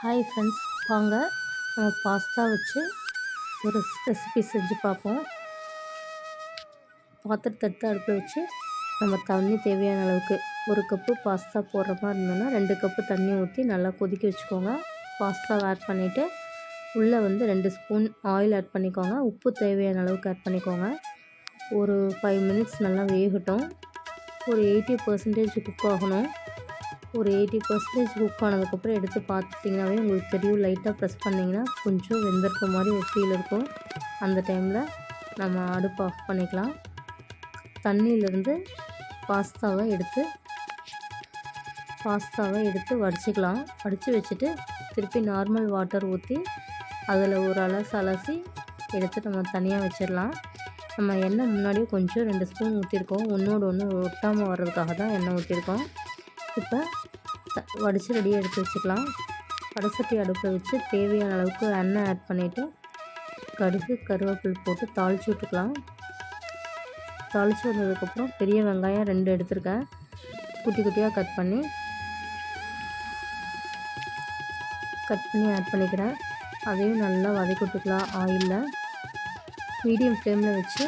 Hi friends, வாங்க நம்ம pasta வச்சு ஒரு ரெசிபி செஞ்சு பார்ப்போம். பாத்திரத்தை எடுத்து அடுப்பில் வச்சு நம்ம தண்ணி தேவையான அளவுக்கு 1 கப்பு பாஸ்தா போடுற மாதிரி இருந்தோன்னா 2 கப்பு தண்ணி ஊற்றி நல்லா கொதிக்க வச்சுக்கோங்க. பாஸ்தாவை ஆட் பண்ணிவிட்டு உள்ளே 2 ஸ்பூன் ஆயில் ஆட் பண்ணிக்கோங்க. உப்பு தேவையான அளவுக்கு ஆட் பண்ணிக்கோங்க. ஒரு 5 மினிட்ஸ் நல்லா வேகட்டும். ஒரு 80% குக் ஆகணும். ஒரு 80% குக் ஆனதுக்கப்புறம் எடுத்து பார்த்திங்கனாவே உங்களுக்கு தெரியும். லைட்டாக ப்ரெஸ் பண்ணிங்கன்னா கொஞ்சம் வெந்திருக்க மாதிரி ஒரு ஃபீல் இருக்கும். அந்த டைமில் நம்ம அடுப்பு ஆஃப் பண்ணிக்கலாம். தண்ணியிலேருந்து பாஸ்தாவை எடுத்து வடிச்சிக்கலாம். வடித்து வச்சுட்டு திருப்பி நார்மல் வாட்டர் ஊற்றி அதில் ஒரு அலசி எடுத்து நம்ம தனியாக வச்சிடலாம். நம்ம எண்ணெய் முன்னாடியே கொஞ்சம் 2 ஸ்பூன் ஊற்றிருக்கோம். ஒன்றோடு ஒன்று ஒட்டாமல் வர்றதுக்காக தான் எண்ணெய் ஊற்றிருக்கோம். இப்போ வடித்து ரெடியாக எடுத்து வச்சுக்கலாம். வடைசட்டி அடுப்பில் வச்சு தேவையான அளவுக்கு எண்ணெய் ஆட் பண்ணிவிட்டு கடுகு கருவேப்பிலை போட்டு தாளித்து விட்டுக்கலாம். தாளித்து வந்ததுக்கப்புறம் பெரிய வெங்காயம் 2 எடுத்துருக்கேன். குட்டி குட்டியாக கட் பண்ணி ஆட் பண்ணிக்கிறேன். அதையும் நல்லா வதக்கி விட்டுக்கலாம். ஆயிலில் மீடியம் ஃப்ளேமில் வச்சு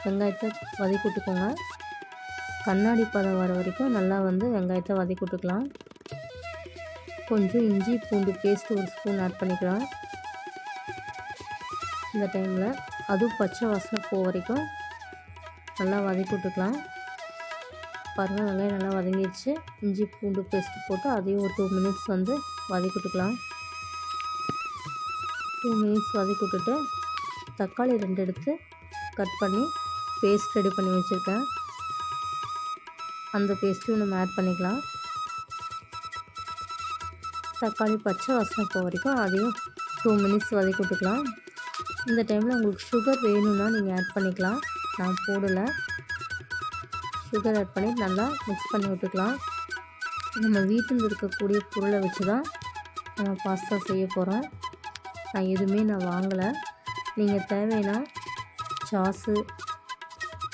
வெங்காயத்தை வதக்கி விட்டுக்கோங்க. கண்ணாடி பதம் வர வரைக்கும் நல்லா வெங்காயத்தை வதக்கி விட்டுக்கலாம். கொஞ்சம் இஞ்சி பூண்டு பேஸ்ட் 1 ஸ்பூன் ஆட் பண்ணிக்கலாம். இந்த டைமில் அதுவும் பச்சை வாசனை போக வரைக்கும் நல்லா வதக்கி விட்டுக்கலாம். பாருங்கள், வெங்காயம் நல்லா வதங்கிடுச்சு. இஞ்சி பூண்டு பேஸ்ட்டு போட்டு அதையும் ஒரு 2 மினிட்ஸ் வதக்கி விட்டுக்கலாம். 2 மினிட்ஸ் வதக்கி விட்டுட்டு தக்காளி 2 எடுத்து கட் பண்ணி பேஸ்ட் ரெடி பண்ணி வச்சுருக்கேன். அந்த பேஸ்ட்டையும் நம்ம ஆட் பண்ணிக்கலாம். தக்காளி பச்சை வாசனை போக வரைக்கும் அதையும் 2 மினிட்ஸ் வதக்கி விட்டுக்கலாம். இந்த டைமில் உங்களுக்கு சுகர் வேணும்னா நீங்கள் ஆட் பண்ணிக்கலாம். நான் போடலை. சுகர் ஆட் பண்ணி நல்லா மிக்ஸ் பண்ணி விட்டுக்கலாம். நம்ம வீட்டில் இருக்கக்கூடிய பொருளை வச்சு தான் நம்ம பாஸ்தா செய்ய போகிறோம். நான் வாங்கலை. நீங்கள் தேவைன்னா சாஸு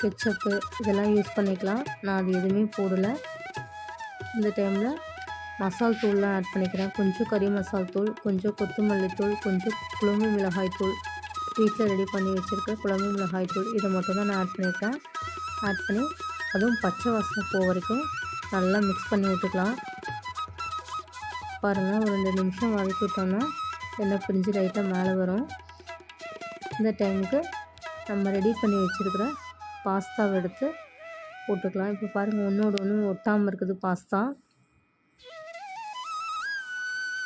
கெச்சப்பு இதெல்லாம் யூஸ் பண்ணிக்கலாம். நான் அது எதுவுமே போடலை. இந்த டைமில் மசால் தூள்லாம் ஆட் பண்ணிக்கிறேன். கொஞ்சம் கறி மசால் தூள், கொஞ்சம் கொத்தமல்லி தூள், கொஞ்சம் குழம்பு மிளகாய் தூள், வீட்டில் ரெடி பண்ணி வச்சுருக்க குழம்பு மிளகாய் தூள், இதை மட்டும் தான் நான் ஆட் பண்ணியிருக்கேன். ஆட் பண்ணி அதுவும் பச்சை வாசனை போக வரைக்கும் நல்லா மிக்ஸ் பண்ணி விட்டுக்கலாம். பாருங்கள், ஒரு 2 நிமிஷம் வதக்கி விட்டோம்னா எண்ணெய் பிரிஞ்சு லைட்டாக மேலே வரும். இந்த டைமுக்கு நம்ம ரெடி பண்ணி வச்சுருக்கிற பாஸ்தாவை எடுத்து போட்டுக்கலாம். இப்போ பாருங்கள், ஒன்றோடு ஒன்று ஒட்டாமல் இருக்குது பாஸ்தா.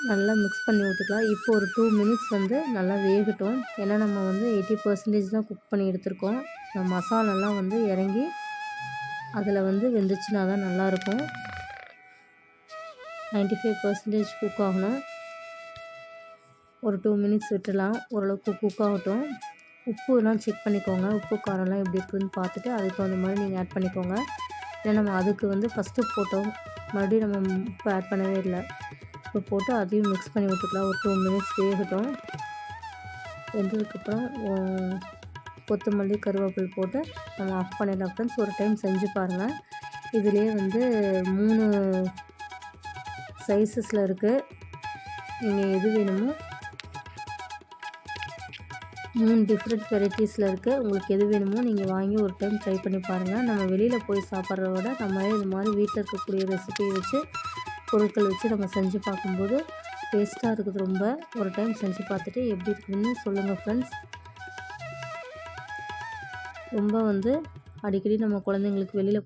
நல்லா மிக்ஸ் பண்ணி விட்டுக்கலாம். இப்போ ஒரு 2 மினிட்ஸ் நல்லா வேகட்டும். ஏன்னா நம்ம 80% தான் குக் பண்ணி எடுத்துருக்கோம். இந்த மசாலாலாம் இறங்கி அதில் வெந்துச்சுன்னா தான் நல்லாயிருக்கும். 95% குக் ஆகணும். ஒரு 2 மினிட்ஸ் விட்டுலாம். ஓரளவுக்கு குக் ஆகட்டும். உப்புலாம் செக் பண்ணிக்கோங்க. உப்பு காரம்லாம் எப்படி இருக்குதுன்னு பார்த்துட்டு அதுக்கு தகுந்த மாதிரி நீங்கள் ஆட் பண்ணிக்கோங்க. ஏன்னா நம்ம அதுக்கு ஃபஸ்ட்டு போட்டோம், மறுபடியும் நம்ம உப்பு ஆட் பண்ணவே இல்லை. இப்போ போட்டு அதையும் மிக்ஸ் பண்ணி விட்டுக்கலாம். ஒரு 2 மினிட்ஸ் வேகட்டும். வெந்ததுக்கப்புறம் கொத்தமல்லி கருவேப்பிலை போட்டு நம்ம ஆஃப் பண்ணிடலாம். ஃப்ரெண்ட்ஸ், ஒரு டைம் செஞ்சு பாருங்கள். இதுலேயே 3 சைஸஸில் இருக்குது. நீங்கள் எது வேணுமோ 3 டிஃப்ரெண்ட் வெரைட்டிஸில் இருக்குது. உங்களுக்கு எது வேணுமோ நீங்கள் வாங்கி ஒரு டைம் ட்ரை பண்ணி பாருங்கள். நம்ம வெளியில் போய் சாப்பிட்றத விட நம்மளே இது மாதிரி வீட்டில் இருக்கக்கூடிய ரெசிபியை வச்சு பொருட்கள் வச்சு நம்ம செஞ்சு பார்க்கும்போது டேஸ்ட்டாக இருக்குது. ரொம்ப ஒரு டைம் செஞ்சு பார்த்துட்டு எப்படி இருக்குதுன்னு சொல்லுங்கள் ஃப்ரெண்ட்ஸ். ரொம்ப அடிக்கடி நம்ம குழந்தைங்களுக்கு வெளியில்